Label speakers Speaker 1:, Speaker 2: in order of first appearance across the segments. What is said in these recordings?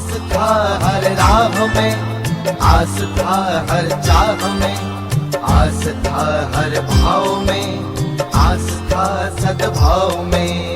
Speaker 1: आस्था हर राह में, आस्था हर चाह में, आस्था हर भाव में, आस्था सद्भाव में।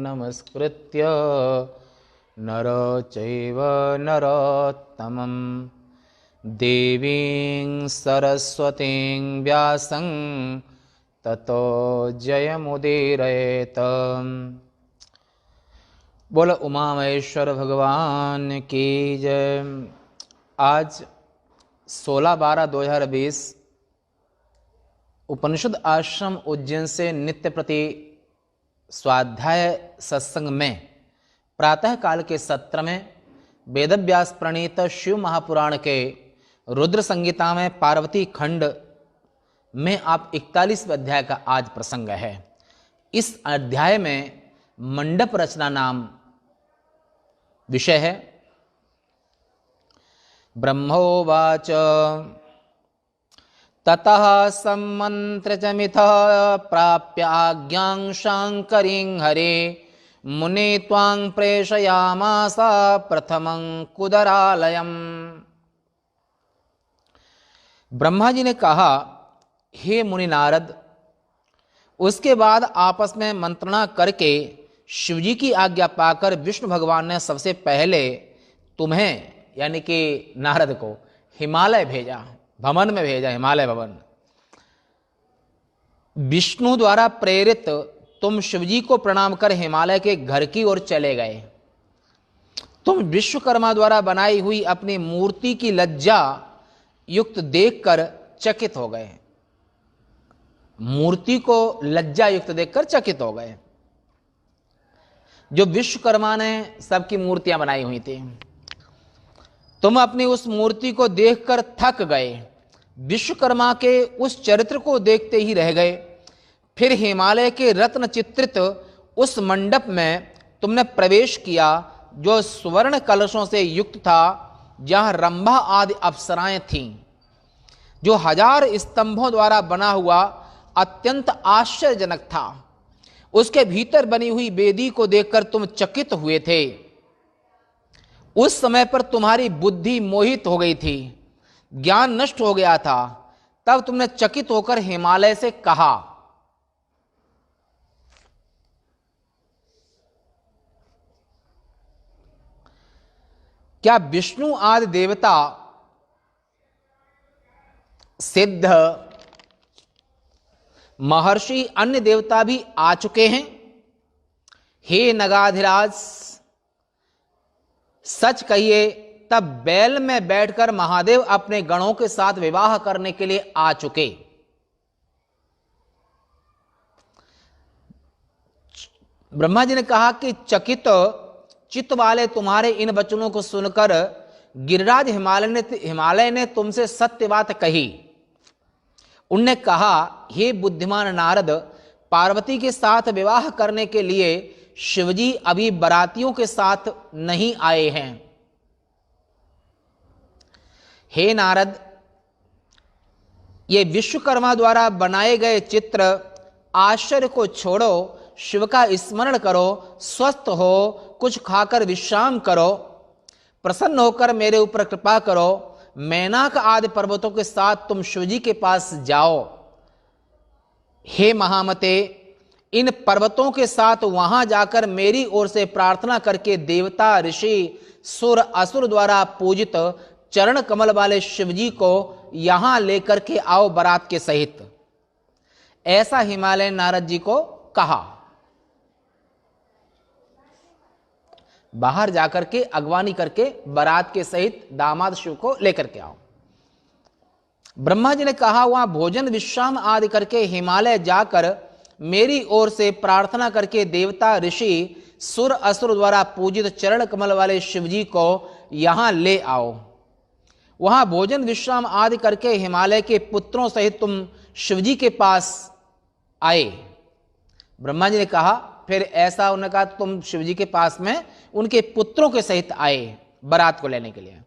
Speaker 2: नमस्कृत्य नर चैव नरोत्तमं देवीं सरस्वतीं व्यासं ततो जयमुदीरयेत। बोल उमा महेश्वर भगवान की जय। आज 16/12/2020 उपनिषद आश्रम उज्जैन से नित्य प्रति स्वाध्याय सत्संग में प्रातः काल के सत्र में वेदव्यास प्रणीत शिव महापुराण के रुद्र संगीता में पार्वती खंड में आप 41वें अध्याय का आज प्रसंग है। इस अध्याय में मंडप रचना नाम विषय है। ब्रह्मोवाच ततः सम्मन्त्र च मिथ प्राप्य आज्ञां शांकरीं हरे मुने त्वां प्रेषयामास प्रथमं कुदरालयम्। ब्रह्मा जी ने कहा, हे मुनि नारद, उसके बाद आपस में मंत्रणा करके शिवजी की आज्ञा पाकर विष्णु भगवान ने सबसे पहले तुम्हें यानी कि नारद को हिमालय भेजा, भवन में भेजा, हिमालय भवन। विष्णु द्वारा प्रेरित तुम शिवजी को प्रणाम कर हिमालय के घर की ओर चले गए। तुम विश्वकर्मा द्वारा बनाई हुई अपनी मूर्ति की लज्जा युक्त देखकर चकित हो गए। मूर्ति को लज्जा युक्त देखकर चकित हो गए, जो विश्वकर्मा ने सबकी मूर्तियां बनाई हुई थी। तुम अपनी उस मूर्ति को देखकर थक गए, विश्वकर्मा के उस चरित्र को देखते ही रह गए। फिर हिमालय के रत्न चित्रित उस मंडप में तुमने प्रवेश किया जो स्वर्ण कलशों से युक्त था, जहां रंभा आदि अप्सराएं थीं। जो 1000 स्तंभों द्वारा बना हुआ अत्यंत आश्चर्यजनक था। उसके भीतर बनी हुई वेदी को देखकर तुम चकित हुए थे। उस समय पर तुम्हारी बुद्धि मोहित हो गई थी, ज्ञान नष्ट हो गया था। तब तुमने चकित होकर हिमालय से कहा, क्या विष्णु आदि देवता, सिद्ध, महर्षि, अन्य देवता भी आ चुके हैं? हे नगाधिराज, सच कहिए, तब बैल में बैठकर महादेव अपने गणों के साथ विवाह करने के लिए आ चुके। ब्रह्मा जी ने कहा कि चकित चित्त वाले तुम्हारे इन वचनों को सुनकर गिरिराज हिमालय ने तुमसे सत्य बात कही। उनने कहा, हे बुद्धिमान नारद, पार्वती के साथ विवाह करने के लिए शिवजी अभी बरातियों के साथ नहीं आए हैं। हे नारद, ये विश्वकर्मा द्वारा बनाए गए चित्र आश्चर्य को छोड़ो, शिव का स्मरण करो, स्वस्थ हो, कुछ खाकर विश्राम करो, प्रसन्न होकर मेरे ऊपर कृपा करो। मैनाक आदि पर्वतों के साथ तुम शिवजी के पास जाओ। हे महामते, इन पर्वतों के साथ वहां जाकर मेरी ओर से प्रार्थना करके देवता, ऋषि, सुर, असुर द्वारा पूजित चरण कमल वाले शिवजी को यहां लेकर के आओ बारात के सहित। ऐसा हिमालय नारद जी को कहा। बाहर जाकर के अगवानी करके बारात के सहित दामाद शिव को लेकर के आओ। ब्रह्मा जी ने कहा वहां भोजन विश्राम आदि करके हिमालय जाकर मेरी ओर से प्रार्थना करके देवता ऋषि सुर असुर द्वारा पूजित चरण कमल वाले शिवजी को यहां ले आओ। वहां भोजन विश्राम आदि करके हिमालय के पुत्रों सहित तुम शिवजी के पास आए। ब्रह्मा जी ने कहा फिर ऐसा उन्होंने कहा तुम शिवजी के पास में उनके पुत्रों के सहित आए बारात को लेने के लिए।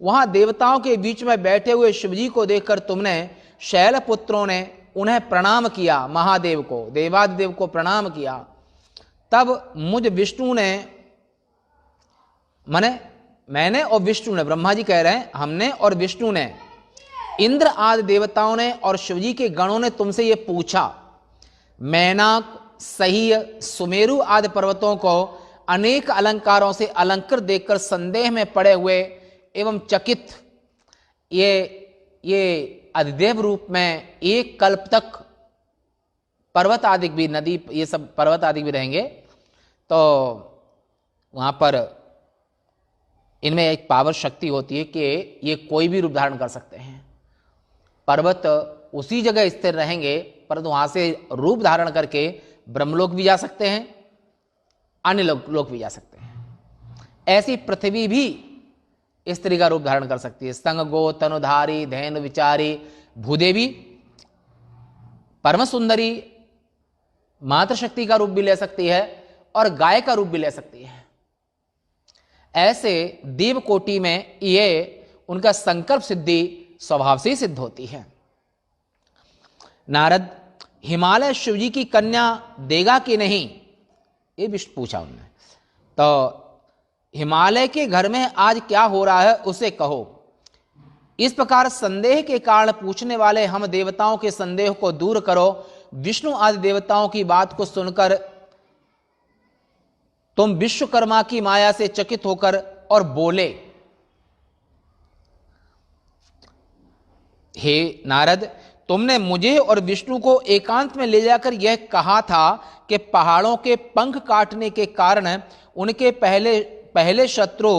Speaker 2: वहां देवताओं के बीच में बैठे हुए शिवजी को देखकर तुमने शैल पुत्रों ने उन्हें प्रणाम किया, महादेव को, देवादिदेव को प्रणाम किया। तब मुझ विष्णु ने, माने मैंने और विष्णु ने, ब्रह्मा जी कह रहे हैं हमने और विष्णु ने, इंद्र आदि देवताओं ने और शिवजी के गणों ने तुमसे ये पूछा। मैनाक, सह्य, सुमेरु आदि पर्वतों को अनेक अलंकारों से अलंकृत देखकर संदेह में पड़े हुए एवं चकित ये अधिदेव रूप में एक कल्प तक पर्वत आदि भी, नदी, ये सब पर्वत आदि भी रहेंगे, तो वहां पर इनमें एक पावर शक्ति होती है कि ये कोई भी रूप धारण कर सकते हैं। पर्वत उसी जगह स्थिर रहेंगे परंतु वहां से रूप धारण करके ब्रह्मलोक भी जा सकते हैं, अन्य लोक भी जा सकते हैं। ऐसी पृथ्वी भी स्त्री का रूप धारण कर सकती है। संग गो तनुधारी धैन विचारी भूदेवी, परम सुंदरी मातृशक्ति का रूप भी ले सकती है और गाय का रूप भी ले सकती है। ऐसे देव कोटि में ये उनका संकल्प सिद्धि स्वभाव से ही सिद्ध होती है। नारद, हिमालय शिवजी की कन्या देगा कि नहीं, ये विष्णु पूछा उन्होंने। तो हिमालय के घर में आज क्या हो रहा है उसे कहो। इस प्रकार संदेह के कारण पूछने वाले हम देवताओं के संदेह को दूर करो। विष्णु आदि देवताओं की बात को सुनकर तुम विश्वकर्मा की माया से चकित होकर और बोले, हे नारद, तुमने मुझे और विष्णु को एकांत में ले जाकर यह कहा था कि पहाड़ों के पंख काटने के कारण उनके पहले शत्रु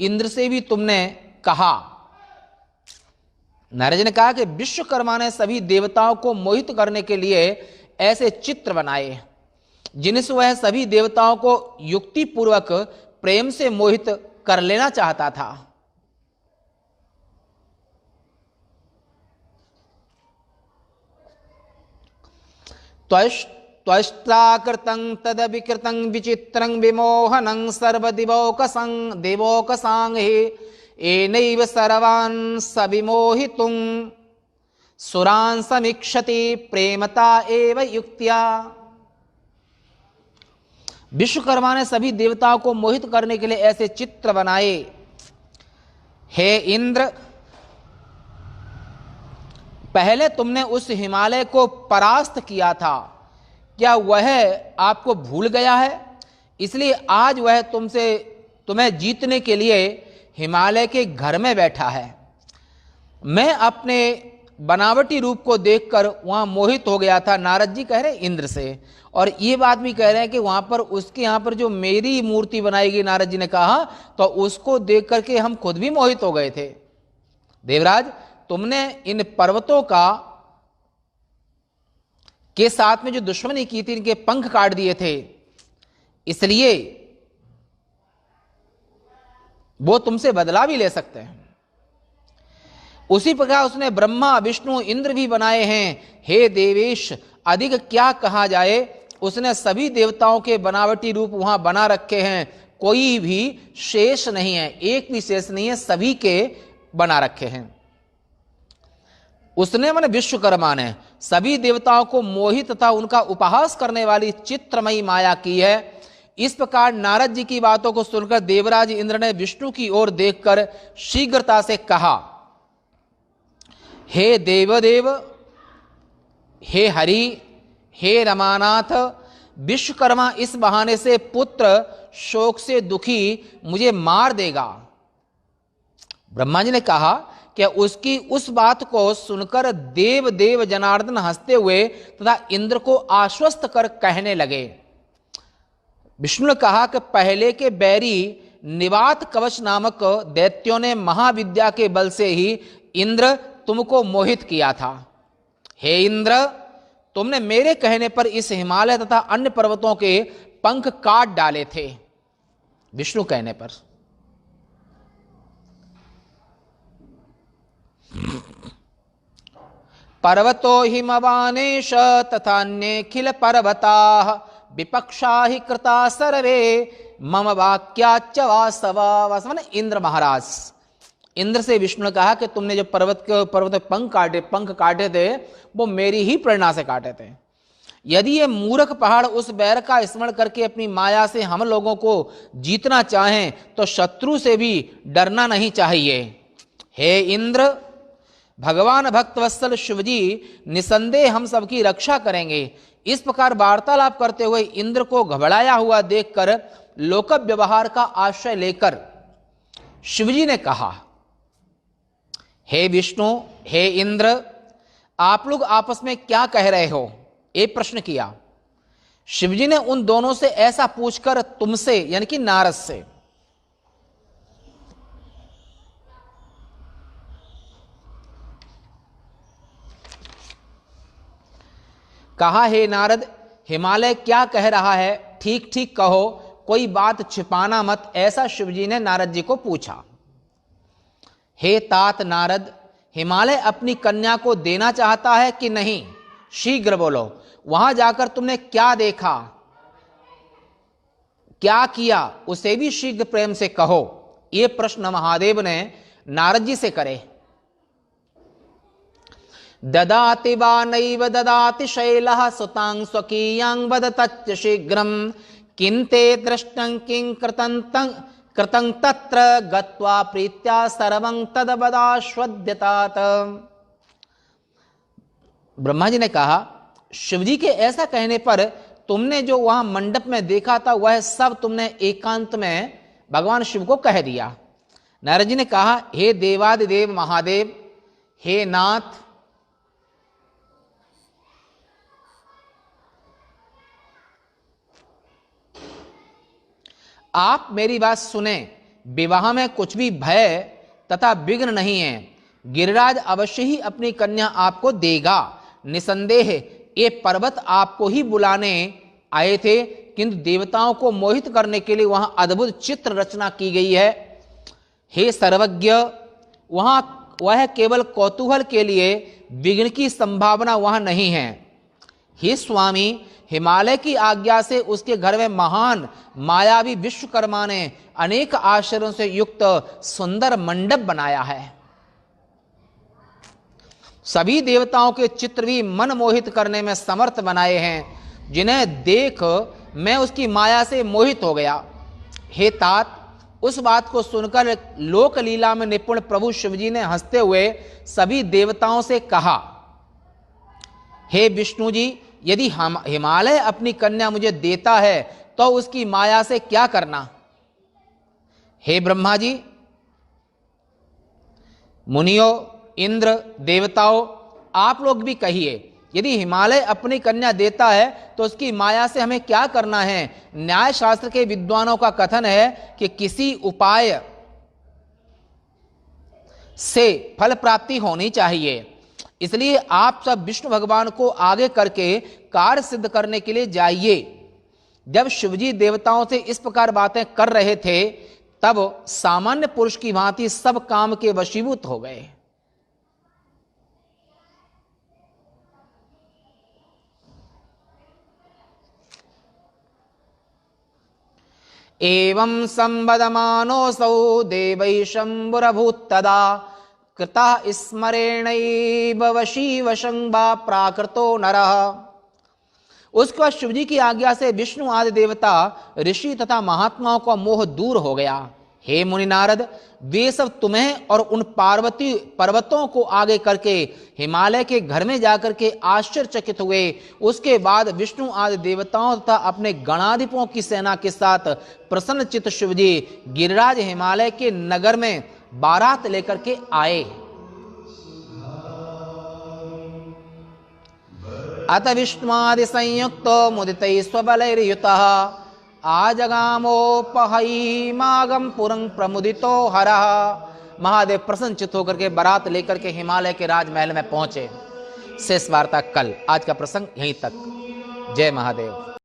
Speaker 2: इंद्र से भी तुमने कहा। नारद जी ने कहा कि विश्वकर्मा ने सभी देवताओं को मोहित करने के लिए ऐसे चित्र बनाए जिनसे वह सभी देवताओं को युक्ति पूर्वक प्रेम से मोहित कर लेना चाहता था। त्वष्टाकृतं तदविकृतं विचित्रं विमोहनं देवोकसांहि एनैव सर्वान् सविमोहितुं सुरान् समीक्षति प्रेमता एव युक्त्या। विश्वकर्मा ने सभी देवताओं को मोहित करने के लिए ऐसे चित्र बनाए। हे इंद्र, पहले तुमने उस हिमालय को परास्त किया था, क्या वह आपको भूल गया है? इसलिए आज वह तुम्हें जीतने के लिए हिमालय के घर में बैठा है। मैं अपने बनावटी रूप को देखकर वहां मोहित हो गया था। नारद जी कह रहे इंद्र से, और ये बात भी कह रहे हैं कि वहां पर उसके यहां पर जो मेरी मूर्ति बनाई गई, नारद जी ने कहा, तो उसको देख करके हम खुद भी मोहित हो गए थे। देवराज, तुमने इन पर्वतों के साथ में जो दुश्मनी की थी, इनके पंख काट दिए थे, इसलिए वो तुमसे बदला भी ले सकते हैं। उसी प्रकार उसने ब्रह्मा विष्णु इंद्र भी बनाए हैं। हे देवेश, अधिक क्या कहा जाए, उसने सभी देवताओं के बनावटी रूप वहां बना रखे हैं, कोई भी शेष नहीं है, एक भी शेष नहीं है, सभी के बना रखे हैं। उसने माने विश्वकर्मा ने सभी देवताओं को मोहित तथा उनका उपहास करने वाली चित्रमयी माया की है। इस प्रकार नारद जी की बातों को सुनकर देवराज इंद्र ने विष्णु की ओर देखकर शीघ्रता से कहा, हे देवदेव, हे हरि, हे रमानाथ, विश्वकर्मा इस बहाने से पुत्र शोक से दुखी मुझे मार देगा। ब्रह्मा जी ने कहा कि उसकी उस बात को सुनकर देव जनार्दन हंसते हुए तथा इंद्र को आश्वस्त कर कहने लगे। विष्णु ने कहा कि पहले के बैरी निवात कवच नामक दैत्यों ने महाविद्या के बल से ही इंद्र तुमको मोहित किया था। हे इंद्र, तुमने मेरे कहने पर इस हिमालय तथा अन्य पर्वतों के पंख काट डाले थे। विष्णु कहने पर। पर्वतो हिमवानेश तथान्येखिल पर्वताः विपक्षा ही कृता सर्वे मम वाक्याच वासव। इंद्र महाराज, इंद्र से विष्णु ने कहा कि तुमने जो पर्वत के पंख काटे थे वो मेरी ही प्रेरणा से काटे थे। यदि ये मूर्ख पहाड़ उस बैर का स्मरण करके अपनी माया से हम लोगों को जीतना चाहें तो शत्रु से भी डरना नहीं चाहिए। हे इंद्र, भगवान भक्तवत्सल शिवजी निसंदेह हम सबकी रक्षा करेंगे। इस प्रकार वार्तालाप करते हुए इंद्र को घबराया हुआ देखकर लोक व्यवहार का आश्रय लेकर शिवजी ने कहा, हे विष्णु, हे इंद्र, आप लोग आपस में क्या कह रहे हो? एक प्रश्न किया। शिवजी ने उन दोनों से ऐसा पूछकर तुमसे यानी कि नारद से कहा, हे नारद, हिमालय क्या कह रहा है? ठीक ठीक कहो, कोई बात छिपाना मत। ऐसा शिवजी ने नारद जी को पूछा। हे तात नारद, हिमालय अपनी कन्या को देना चाहता है कि नहीं? शीघ्र बोलो। वहां जाकर तुमने क्या देखा, क्या किया, उसे भी शीघ्र प्रेम से कहो। यह प्रश्न महादेव ने नारद जी से करे। ददाति वा नैव ददाति शैलः सुतां स्वकीयां वदतच्च शीघ्रं किन्ते दृष्टं किं कृतं तत्र गत्वा प्रीत्या सर्वं तद्वदाश्वद्यतात। ब्रह्मा जी ने कहा, शिवजी के ऐसा कहने पर तुमने जो वहां मंडप में देखा था वह सब तुमने एकांत में भगवान शिव को कह दिया। नारद जी ने कहा, हे देवादिदेव महादेव, हे नाथ, आप मेरी बात सुने। विवाह में कुछ भी भय तथा विघ्न नहीं है। गिरिराज अवश्य ही अपनी कन्या आपको देगा। निसंदेह ये पर्वत आपको ही बुलाने आए थे, किंतु देवताओं को मोहित करने के लिए वहां अद्भुत चित्र रचना की गई है। हे सर्वज्ञ, वहां वह केवल कौतूहल के लिए, विघ्न की संभावना वहां नहीं है। हे स्वामी, हिमालय की आज्ञा से उसके घर में महान मायावी विश्वकर्मा ने अनेक आश्चर्यों से युक्त सुंदर मंडप बनाया है। सभी देवताओं के चित्र भी मन मोहित करने में समर्थ बनाए हैं, जिन्हें देख मैं उसकी माया से मोहित हो गया। हे तात, उस बात को सुनकर लोक लीला में निपुण प्रभु शिवजी ने हंसते हुए सभी देवताओं से कहा, हे विष्णु जी, यदि हिमालय अपनी कन्या मुझे देता है तो उसकी माया से क्या करना? हे ब्रह्मा जी, मुनियों, इंद्र, देवताओं, आप लोग भी कहिए, यदि हिमालय अपनी कन्या देता है तो उसकी माया से हमें क्या करना है? न्याय शास्त्र के विद्वानों का कथन है कि किसी उपाय से फल प्राप्ति होनी चाहिए। इसलिए आप सब विष्णु भगवान को आगे करके कार्य सिद्ध करने के लिए जाइए। जब शिवजी देवताओं से इस प्रकार बातें कर रहे थे तब सामान्य पुरुष की भांति सब काम के वशीभूत हो गए। एवं संवदमानोऽसौ देवै शंभुरभूत्तदा कृतः स्मरेणैव वशी वशं वा प्राकृतो नरः। उसके बाद शिवजी की आज्ञा से विष्णु आदि देवता, ऋषि तथा महात्माओं का मोह दूर हो गया। हे मुनि नारद, वे सब तुम्हें और उन पार्वती पर्वतों को आगे करके हिमालय के घर में जाकर के आश्चर्यचकित हुए। उसके बाद विष्णु आदि देवताओं तथा अपने गणाधिपों की सेना के साथ प्रसन्नचित्त शिवजी गिरिराज हिमालय के नगर में बारात लेकर के आए। अत विष्णुआदि संयुक्त मुदितै स्वबलैर्युतः आजगामोपहैमागं पुरं प्रमुदितो हरः महादेव प्रसन्नचित्त होकर के बारात लेकर के हिमालय के राजमहल में पहुंचे। शेष वार्ता कल। आज का प्रसंग यहीं तक। जय महादेव।